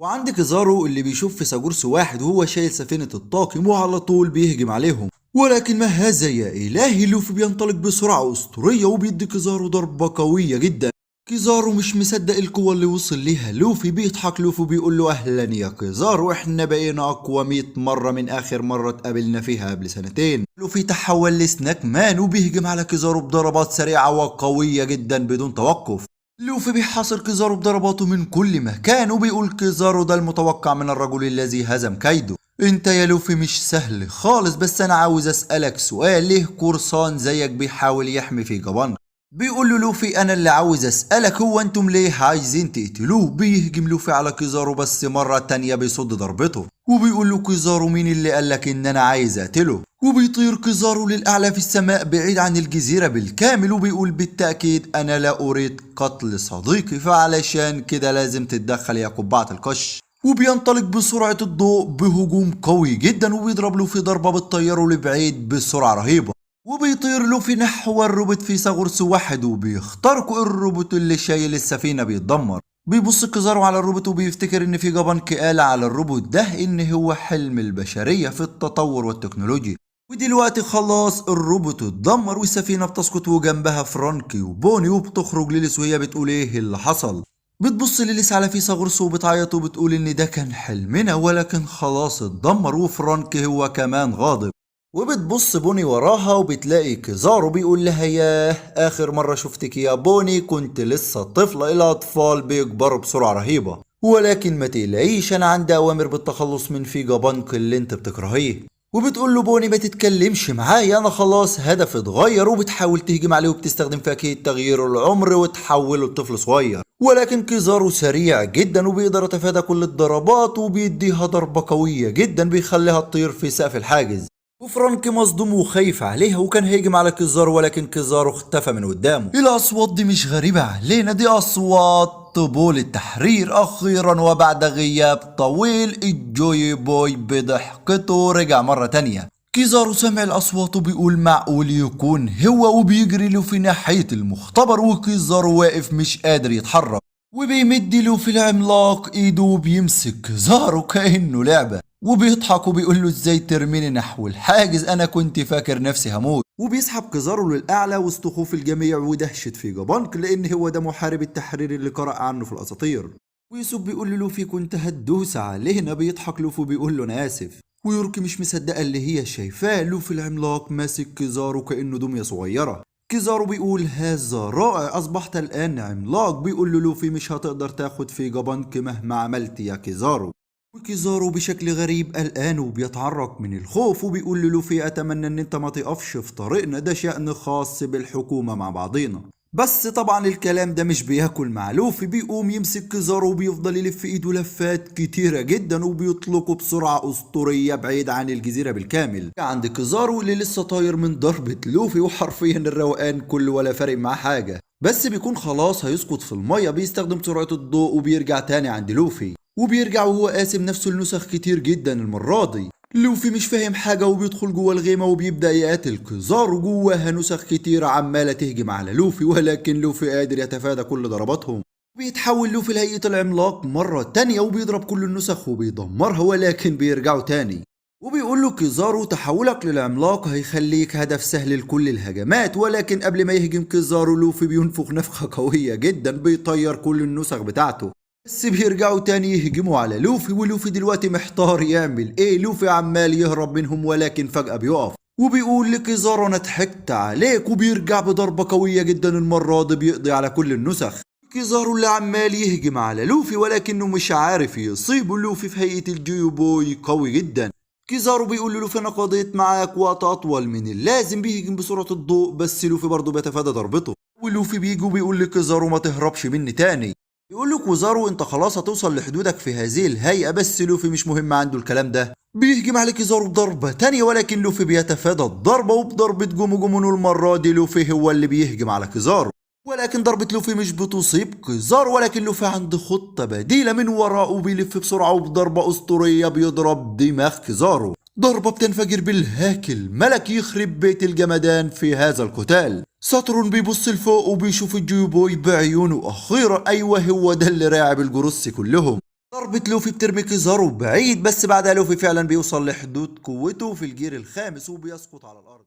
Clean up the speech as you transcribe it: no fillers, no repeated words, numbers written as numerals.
وعندك كيزارو اللي بيشوف في ساجورس واحد وهو شايل سفينة الطاقم وعلى طول بيهجم عليهم. ولكن ما هذا يا إلهي، لوفي بينطلق بسرعة أسطورية وبيدي كيزارو ضربة قوية جدا. كيزارو مش مصدق القوة اللي وصل ليها لوفي. بيضحك لوفي بيقول له أهلا يا كيزارو، احنا بقينا أقوى 100 مرة من آخر مرة اتقابلنا فيها قبل سنتين. لوفي تحول لسناك مان وبيهجم على كيزارو بضربات سريعة وقوية جدا بدون توقف. لوفي بيحاصر كيزارو بضرباته من كل مكان وبيقول كيزارو ده المتوقع من الرجل الذي هزم كايدو. انت يا لوفي مش سهل خالص، بس انا عاوز اسألك سؤال، ليه قرصان زيك بيحاول يحمي في جبان؟ بيقول له لوفي انا اللي عاوز اسألك، هو انتم ليه عايزين تقتلوه؟ بيهجم لوفي على كيزارو بس مرة تانية بيصد ضربته وبيقول له كيزارو مين اللي قالك ان انا عايز اقتله؟ وبيطير كيزارو للأعلى في السماء بعيد عن الجزيرة بالكامل وبيقول بالتأكيد أنا لا أريد قتل صديقي، فعلشان كده لازم تتدخل يا قبعة القش. وبينطلق بسرعة الضوء بهجوم قوي جدا وبيضرب له في ضربة بتطيره لبعيد بسرعة رهيبة. وبيطير لوفي نحو الروبوت في ساغورس واحد وبيخترق الروبوت اللي شايل السفينة بيتدمر. بيبص كيزارو على الروبوت وبيفتكر ان في جبانك قال على الروبوت ده ان هو حلم البشرية في التطور والتكنولوجيا. ودلوقتي خلاص الروبوت اتدمر والسفينة بتسقط وجنبها فرانكي وبوني وبتخرج ليليس وهي بتقول ايه اللي حصل. بتبص ليليس على فيثاغورس وبتعيط وبتقول ان ده كان حلمنا ولكن خلاص اتدمر، وفرانكي هو كمان غاضب. وبتبص بوني وراها وبتلاقي كيزارو بيقول لها ياه اخر مرة شفتك يا بوني كنت لسه طفلة، الاطفال بيكبروا بسرعة رهيبة. ولكن ما تقلقيش انا عندي اوامر بالتخلص من فيجا بانك اللي انت بتكرهيه. وبتقول له بوني ما تتكلمش معايا انا خلاص هدفي اتغير، وبتحاول تهجم عليه وبتستخدم فاكهة تغيير العمر وتحوله لطفل صغير. ولكن كيزارو سريع جدا وبيقدر يتفادى كل الضربات وبيديها ضربة قوية جدا بيخليها تطير في سقف الحاجز. وفرانكي مصدوم وخايف عليها وكان هيجم على كيزارو ولكن كيزارو اختفى من قدامه. الاصوات دي مش غريبة علينا، دي اصوات طبول التحرير. اخيرا وبعد غياب طويل الجوي بوي بضحكته رجع مرة تانية. كيزارو سمع الاصوات وبيقول معقول يكون هو وبيجري له في ناحية المختبر وكيزارو واقف مش قادر يتحرك وبيمد له في العملاق ايده وبيمسك كيزارو كأنه لعبة وبيضحك وبيقول له ازاي ترميني نحو الحاجز، انا كنت فاكر نفسي هموت. وبيسحب كيزارو للاعلى وسط خوف الجميع ودهشة فيجا بانك لان هو ده محارب التحرير اللي قرأ عنه في الاساطير. ويوسف بيقول له لوفي كنت هتدوس علينا، بيضحك لوفي وبيقول له انا اسف. ويوركي مش مصدقه اللي هي شايفاه، لوفي العملاق ماسك كيزارو كانه دميه صغيره. كيزارو بيقول هذا رائع اصبحت الان عملاق. بيقول له لوفي مش هتقدر تاخد فيجا بانك مهما عملت يا كيزارو. وكيزارو بشكل غريب قلقان وبيتعرق من الخوف وبيقول للوفي اتمنى ان انت ما تقفش في طريقنا، ده شأن خاص بالحكومة مع بعضينا. بس طبعا الكلام ده مش بياكل مع لوفي. بيقوم يمسك كيزارو وبيفضل يلف ايده لفات كتيرة جدا وبيطلقه بسرعة اسطورية بعيد عن الجزيرة بالكامل عند كيزارو اللي لسه طاير من ضربة لوفي وحرفيا الروقان كله ولا فارق معاه حاجة، بس بيكون خلاص هيسقط في المية. بيستخدم سرعة الضوء وبيرجع تاني عند لوفي وبيرجع وهو قاسم نفسه لنسخ كتير جدا المرة دي. لوفي مش فاهم حاجة وبيدخل جوه الغيمة وبيبدأ يقاتل كيزارو. جواها نسخ كتير عمالة تهجم على لوفي ولكن لوفي قادر يتفادى كل ضرباتهم. بيتحول لوفي لهيئة العملاق مرة تانية وبيضرب كل النسخ وبيدمرها ولكن بيرجعوا تاني. وبيقول له كيزارو تحولك للعملاق هيخليك هدف سهل لكل الهجمات، ولكن قبل ما يهجم كيزارو لوفي بينفخ نفخة قوية جدا بيطير كل النسخ بتاعته. بس بيرجعوا تاني يهجموا على لوفي ولوفي دلوقتي محتار يعمل ايه. لوفي عمال يهرب منهم ولكن فجأة بيقف وبيقول لكيزارو انا ضحكت عليك وبيرجع بضربة قوية جدا المرة دي بيقضي على كل النسخ. كيزارو اللي عمال يهجم على لوفي ولكنه مش عارف يصيبه. لوفي في هيئة الجيو بوي قوي جدا. كيزارو بيقول لوفي انا قضيت معاك وقت اطول من اللازم. بيهجم بسرعة الضوء بس لوفي برضه بيتفادى ضربته ولوفي بيجي وبيقول لكيزارو ما تهربش مني تاني. يقول له كيزارو انت خلاص هتوصل لحدودك في هذه الهيئة، بس لوفي مش مهم عنده الكلام ده. بيهجم على كيزارو بضربة تانية ولكن لوفي بيتفادى الضربة وبضربة جومو جومونو المرة دي لوفي هو اللي بيهجم على كيزارو ولكن ضربة لوفي مش بتصيب كيزارو ولكن لوفي عنده خطة بديلة من وراءه بيلف بسرعة وبضربة أسطورية بيضرب دماغ كيزارو. ضربة بتنفجر بالهاك الملكي يخرب بيت الجمدان في هذا القتال. ساتورن بيبص لفوق وبيشوف الجيو بوي بعيونه. أخيرا أيوه هو ده اللي راعب الجروس كلهم. ضربة لوفي بترمي كيزارو بعيد، بس بعدها لوفي فعلا بيوصل لحدود قوته في الجير الخامس وبيسقط على الأرض.